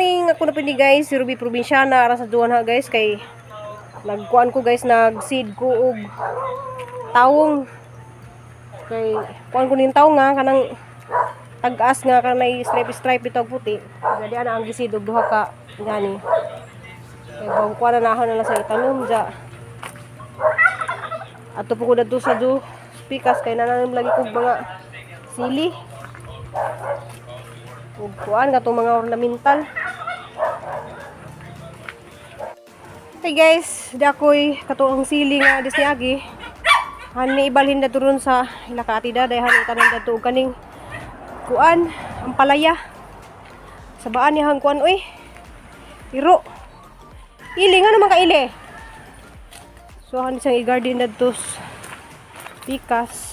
kaning ako na pindi guys, si Ruby Provinciana ara sa duwan ha guys kay nagkuan ko guys, nag-seed ko og tawong. Kay kuan ko ning tawong nga kanang tag-as nga kanay stripe ito puti. Jadi ana ang giseed og duha ka gani. Kay bang kuan na nahon na sa itanom ja. Ato po ko dito sa pikas kay nananim lagi kog mga sili. Ug kuan katong mga ornamental. Hey guys, dakoy katong sili nga disniagi. Hani ibalhin na turon sa ilakaatida dayhan itanom dadto og kaning kuan ang palaya. Sa baan niyang kuan oy. Iro. Ili nga naman kaili. So hani sang i-garden dadto pikas.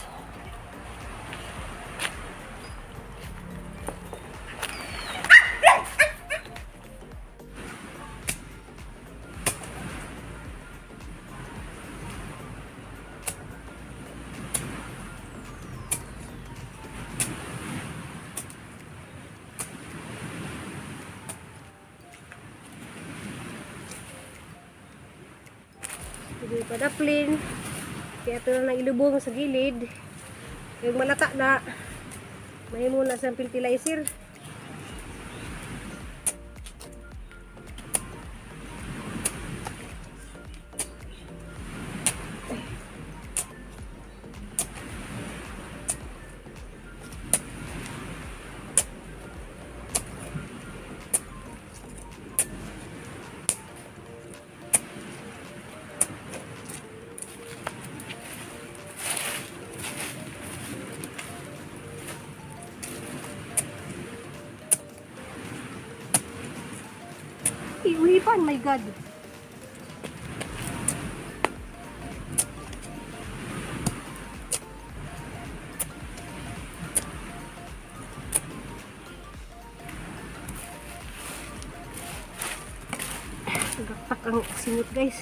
Hindi pa daplin. Kaya ito na ilubong sa gilid. Yung malata na may muna sa fertilizer. Iwipan, my God. Gaktak ang singot guys.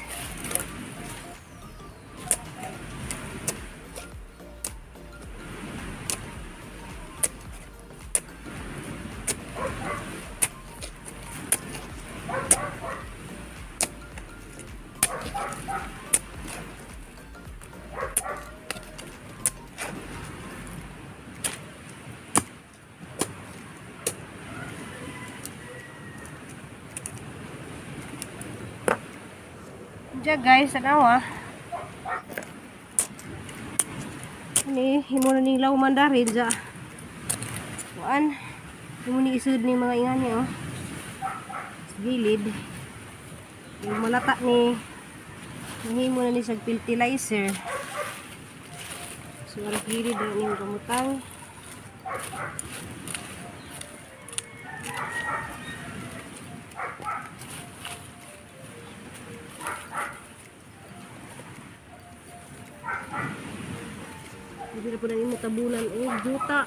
Diyan guys, tanawa. Ini himo na ning law mandarin ja. Kuan. Himo ni isud ni mga ingani oh. Sa gilid. Yung malata ni himo na ni sa fertilizer. So ang gilid na ning gamutang. Hindi na po na yung tabunan o juta.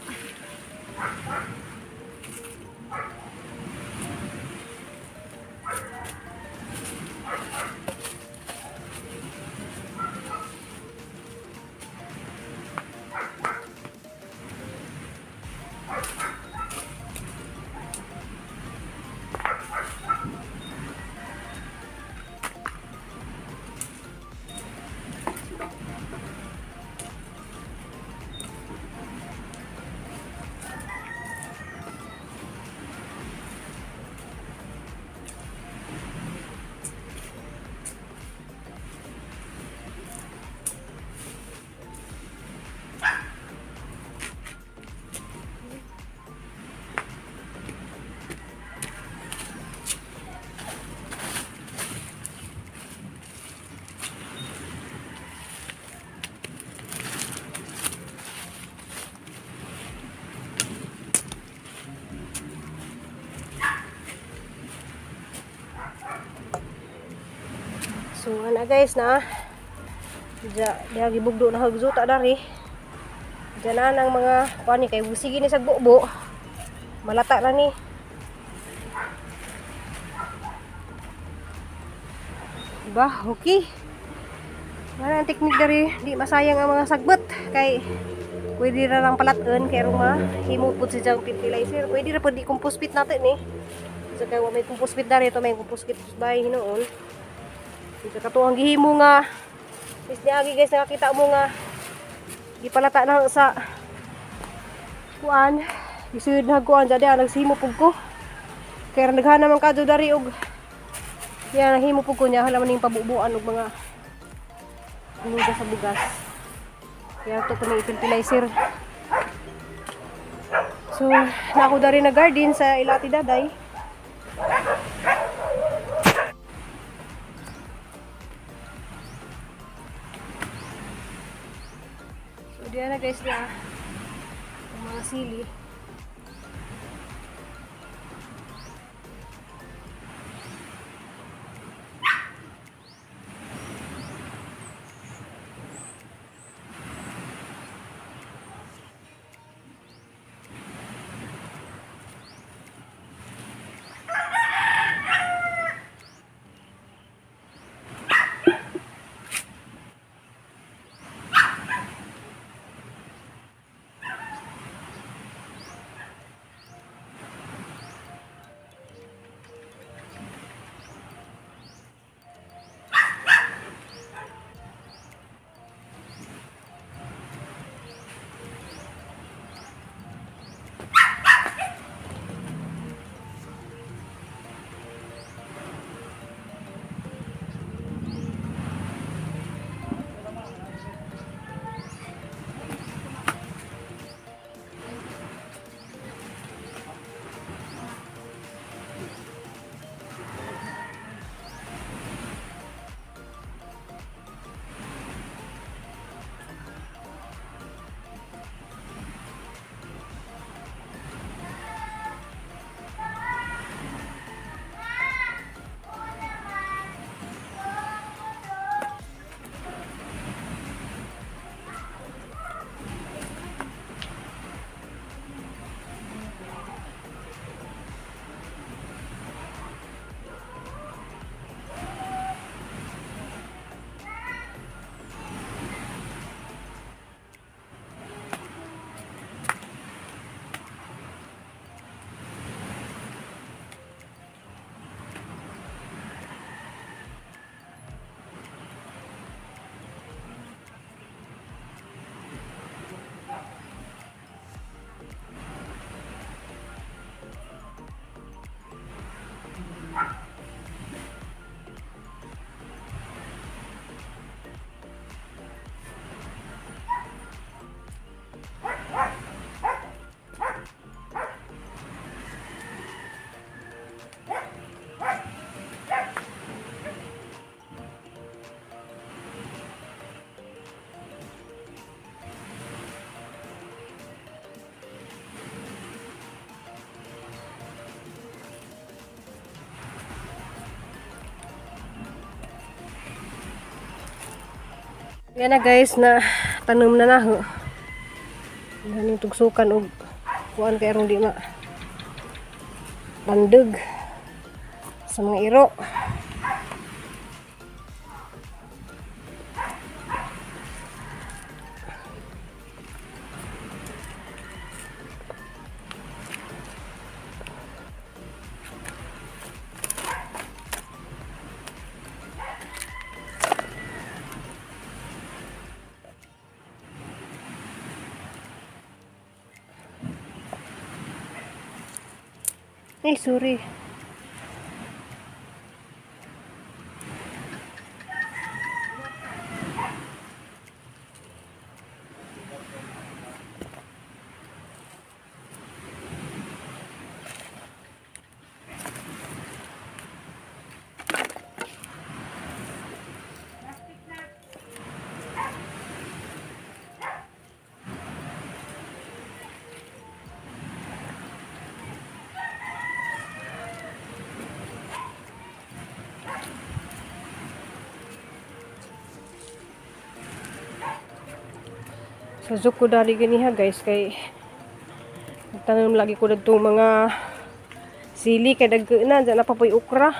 So ana guys na diya gibugdo na hagzuta dari. Diyan na ang mga kuan ni kay busigi ni sa bubo. Malata ra ni. Diba? Okay. Wala ang teknik dari di masayang ang mga sagbot kay pwede ra lang palaton kay ruma himo pud sa jang fertilizer. Pwede ra pud i-compost pit natin ni. sa kay wa may compost pit dari to may compost pit bay hinoon. Ito kato ang gihimo nga. Is niagi guys nakakita mo nga gipalata na sa kuan. Isud na kuan jadi nagsimo pug ko. Kaya naghana man kadto dari og yan nahimo pug ko nya hala man ning pabubuan og mga nuga sa bugas. Kaya to pa fertilizer. So, nako dari na garden sa ilati daday. So, diyan na guys na ang mga sili. Yan na guys na tanom na naho. Yan yung tugsukan og kuan kay aron di ma bandeg sa mga iro. Ay, sorry. Suzuk ko dari ganiha guys kay tanom lagi ko dito mga sili kay dagkana dyan na papoy okra.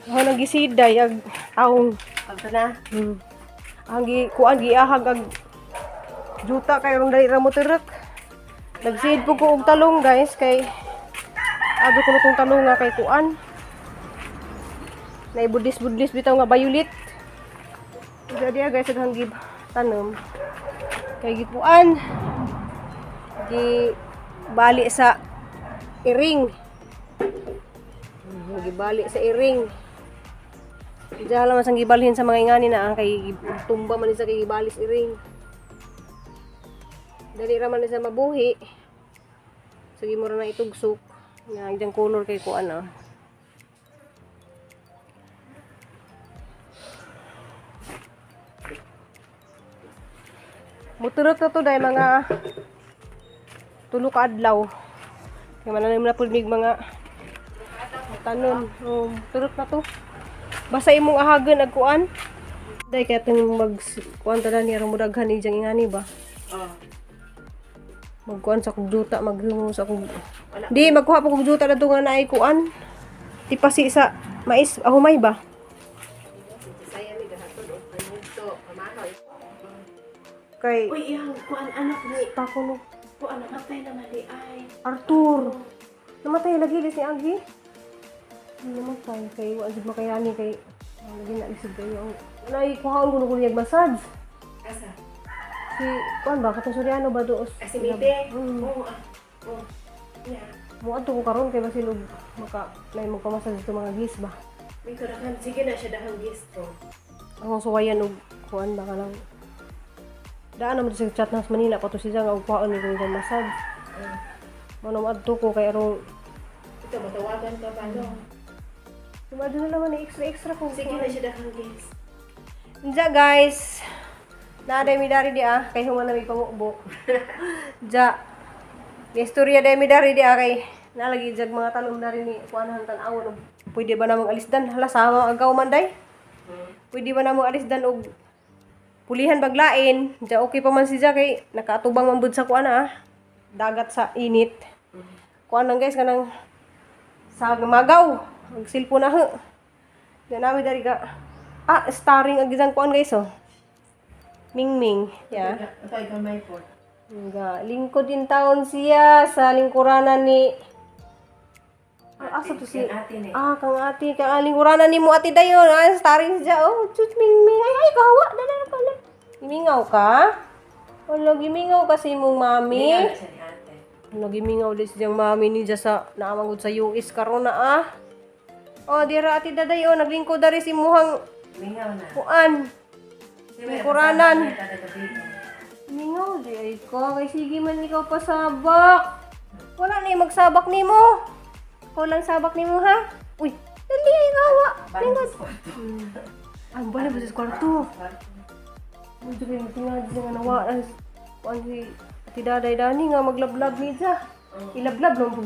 Ako nagisiday ag taong na. Ang kuan giahag ag juta kay ron dali ra mo tirak. Nagsiid po ko og talong guys kay ado ko nitong talong nga kay kuan. Naibudlis-budlis bitaw nga violet. Jadi guys daghang gib tanom. Kay gipuan. Gi bali sa iring. Gibali sa iring. Diya lang sang gibalhin sa mga ingani na kay tumba man sa kay gibalis iring. Dali ra man sa mabuhi. Sige mo ra na itugsok. Nga idang color kay ko ano. Muturot na to dahil mga tulo ka adlaw. Kaya mananim na po mga tanon. Turot na to. Basta imong ahagan agkuan. Dahil kaya itong magkuan tanan niya mudaghan ni diyang ingani ba? Magkuan sa kugjuta, maghungo sa kug... Di, magkuha pa kugjuta na ito nga na ay kuan. Tipasi sa mais, ahumay ba? Kay... Uy, yang kuan anak ni. Takuno. Kuan namatay naman di ay. Arthur! Namatay lagi di si Agi? Namatay kay wajib makayani kay... Lagi na isip kayo. Naikuhaon ko nung massage. Asa? Si, kuan ba? Katong Soriano ba doos? Kasi mite. Oo. Yeah. Muad to ko karon kay basilog may magpamassage dito mga gis ba? May kurakan. Sige na siya dahang gisto. Ang suwayan og kuan ba ka lang. Daan naman sa chat ng Manila pa to siya nga og kuhaon ni ko massage. Manong adto ko kay aron Ito, matawagan ka ba no? sumado na naman ni extra kung Sige na siya dahang gis. Diya guys. Naaday mi dari di kay human na may pamukbo. Diya. Istorya day mi dari di kay nalagi jag mga tanom na rin ni kuanahan tan-awon og pwede ba namong alisdan hala sama agaw man day. Pwede ba namong alisdan og pulihan baglain. Diya okay pa man siya kay nakaatubang man bud sa kuana dagat sa init. Kuan lang guys kanang sa magaw. Ang cellphone na ho. Diya namin dari ka. Starring agizang kuan guys oh. Mingming, ya. Ito ay gamay po. Nga, lingkod din taon siya sa lingkuranan ni asa to si ate ni. kang ate kang lingkuranan ni mo ate dayon. Starring siya. Oh, chut Mingming. Ay, kawa dala ka na. Gimingaw ka? Wala gimingaw kasi mong mami. Hindi siya ni ate. Wala gimingaw din siyang mami ni sa naamangod sa US karon na Oh, dira ate daday naglingkod dari si muhang Mingaw na. kuan. Lingkuranan. Kada gabi. Mingaw, di ay ko. Kay sige man ikaw pasabak. Wala na yung magsabak ni mo. Ikaw lang sabak ni mo, ha? Uy, dali ay gawa. Lingkod. Ang bala ba sa kwarto? Medyo kayo tingnan siya nga nawa. Kuan si Ati Daday Dani nga maglablab ni siya. Ilablab lang po.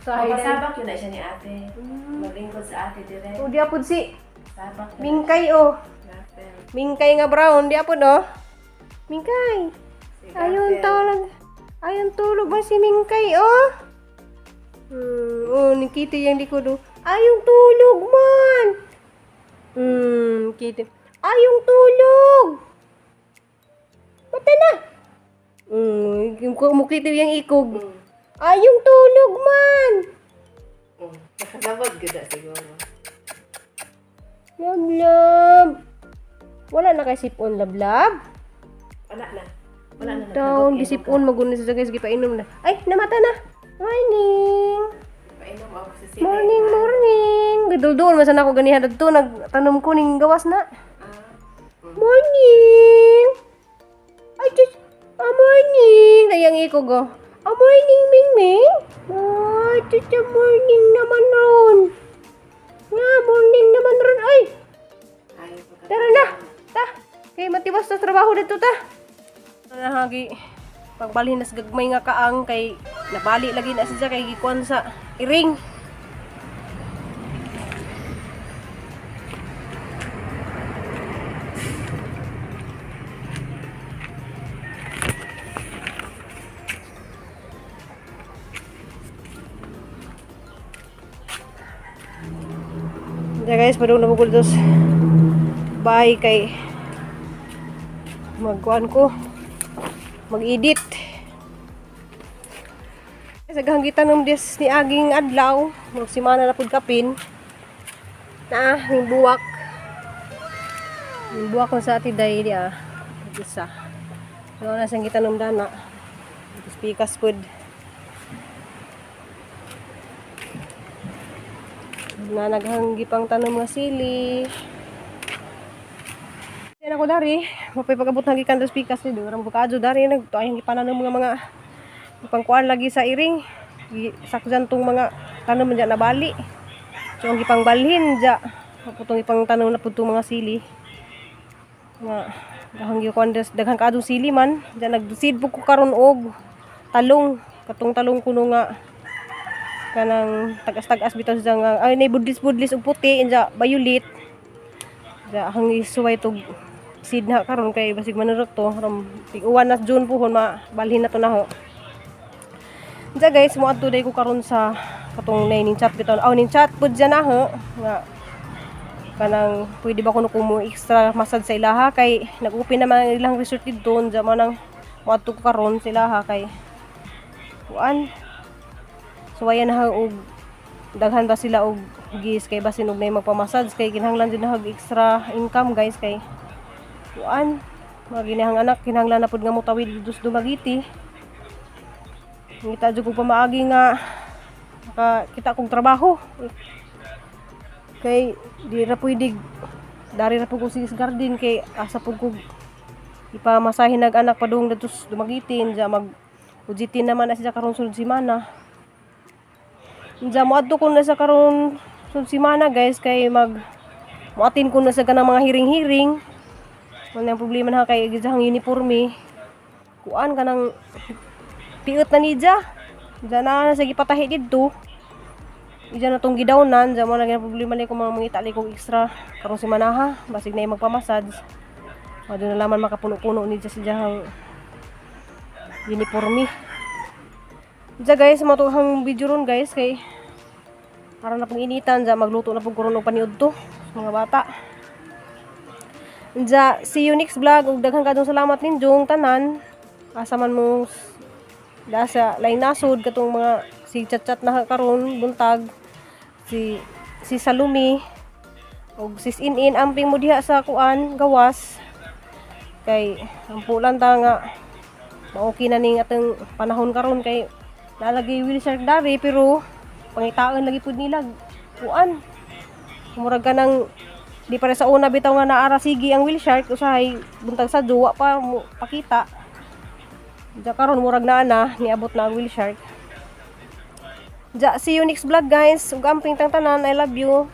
Pasabak yun na siya ni ate. Maglingkod sa ate dire. O, di apod si Sabak na. Mingkay, oh. Natin. Mingkay nga brown. Di apod, oh. Mingkay. Ayun tulog ba si Mingkay, oh? Nikita yung likod, oh. Ayong tulog man. Kita. Ayong tulog. Mata na. Mukita yung ikog. Ayong tulog man. Nakasabag ganda siguro. Lablab. Wala na kay sipon lablab. Wala na. Wala na. Down, gisipon magunin sa guys, gipainom na. Ay, namata na. Morning. Painom ako sa sili. Morning. Gidul-dul man sana ako ganihan dito, nagtanom ko ning gawas na. Morning. Ay, just morning. Dayang ikog oh. Morning, Mingming. Just morning naman ron. Morning naman ron. Ay. Tara na. Ta. Kay matibas sa trabaho dito ta. Nahagi. Pagbalhin na sa gagmay nga kaang kay nabali lagi na siya kay gikuan sa iring. Guys, padung na bukul dos. Bye kay magkuan ko. Mag-edit. Sa gahanggitan ng des ni aging adlaw, magsimana na pud kapin. Na ning buwak. Ning buwak ko sa atiday dia. Isa. So na sang gitan dana. Pikas pud. Na naghanggi pang tanom nga sili. Yan ako dari, mapay pag-abot ng gikan dos pikas ni do, rambo kadto dari nagtuayang gipananom mga pangkuan lagi sa iring. Sakjan tong mga tanom diyan na bali. So ang gipang balhin ja, putong ipang tanom na pud tong mga sili. Nga gahanggi ko andes daghang kadto sili man, diyan nagseed pud ko karon og talong, katong talong kuno nga kanang tagas-tagas bitaw sa nga ay nay budlis-budlis og puti inja violet. Ja hangi suway tog seed na karon kay basig manurok to ram tig-uwan na June puhon mabalhin na to naho. Ja guys, mo adto day ko karon sa katong ning chat bitaw. Ning chat pud dyan naho nga kanang pwede ba kuno mo extra massage sa ilaha kay nag-open naman ang ilang resort dito dyan man ang mo adto ko karon sa ilaha kay kuan suwayan na og daghan ba sila og gis kay basin og nay magpamassage kay kinahanglan din na extra income guys kay kuan mga ginahang anak kinahanglan na pud nga motawid dus Dumaguete. Ngita jud ko pa maagi nga kita kong trabaho kay di ra pwede dari ra pud ko sa garden kay asa pud ko ipamasahin nag anak padung datus Dumaguete ja mag ujitin naman na siya karon sulod semana. Ja mo adto ko na sa karon sulod semana guys kay muatin ko na sa kanang mga hiring-hiring. Wala ang problema na kay gizahang uniforme. Kuan kanang piot na ni ja. Diyan na sa gipatahi didto. Diyan na tong gidawnan, diyan mo na gyud problema ni ko mga mangita ko extra karong semana ha, basig na magpa-massage. Mado na laman makapuno-puno ni ja sa jahang uniforme. Diyan guys, mo to hang video ron guys kay para na pong initan diyan magluto na pong kuron og paniud to mga bata. Ja, see you next vlog ug daghang kadong salamat ninjong tanan. Asa man mo da sa lain nasod katong mga si chat-chat na karon buntag si Salumi ug sis in amping mo diha sa kuan gawas kay ampulan ta nga maoki na ning atong panahon karon kay nalagi wheelchair dari pero pangitaon lagi pud nila kuan murag kanang di para sa una bitaw nga naara sige ang wheelchair usahay buntag sa duwa pa mo pakita. Ja karon murag na niabot na ang wheelchair. Ja see you next vlog guys. Ug amping tang tanan, I love you.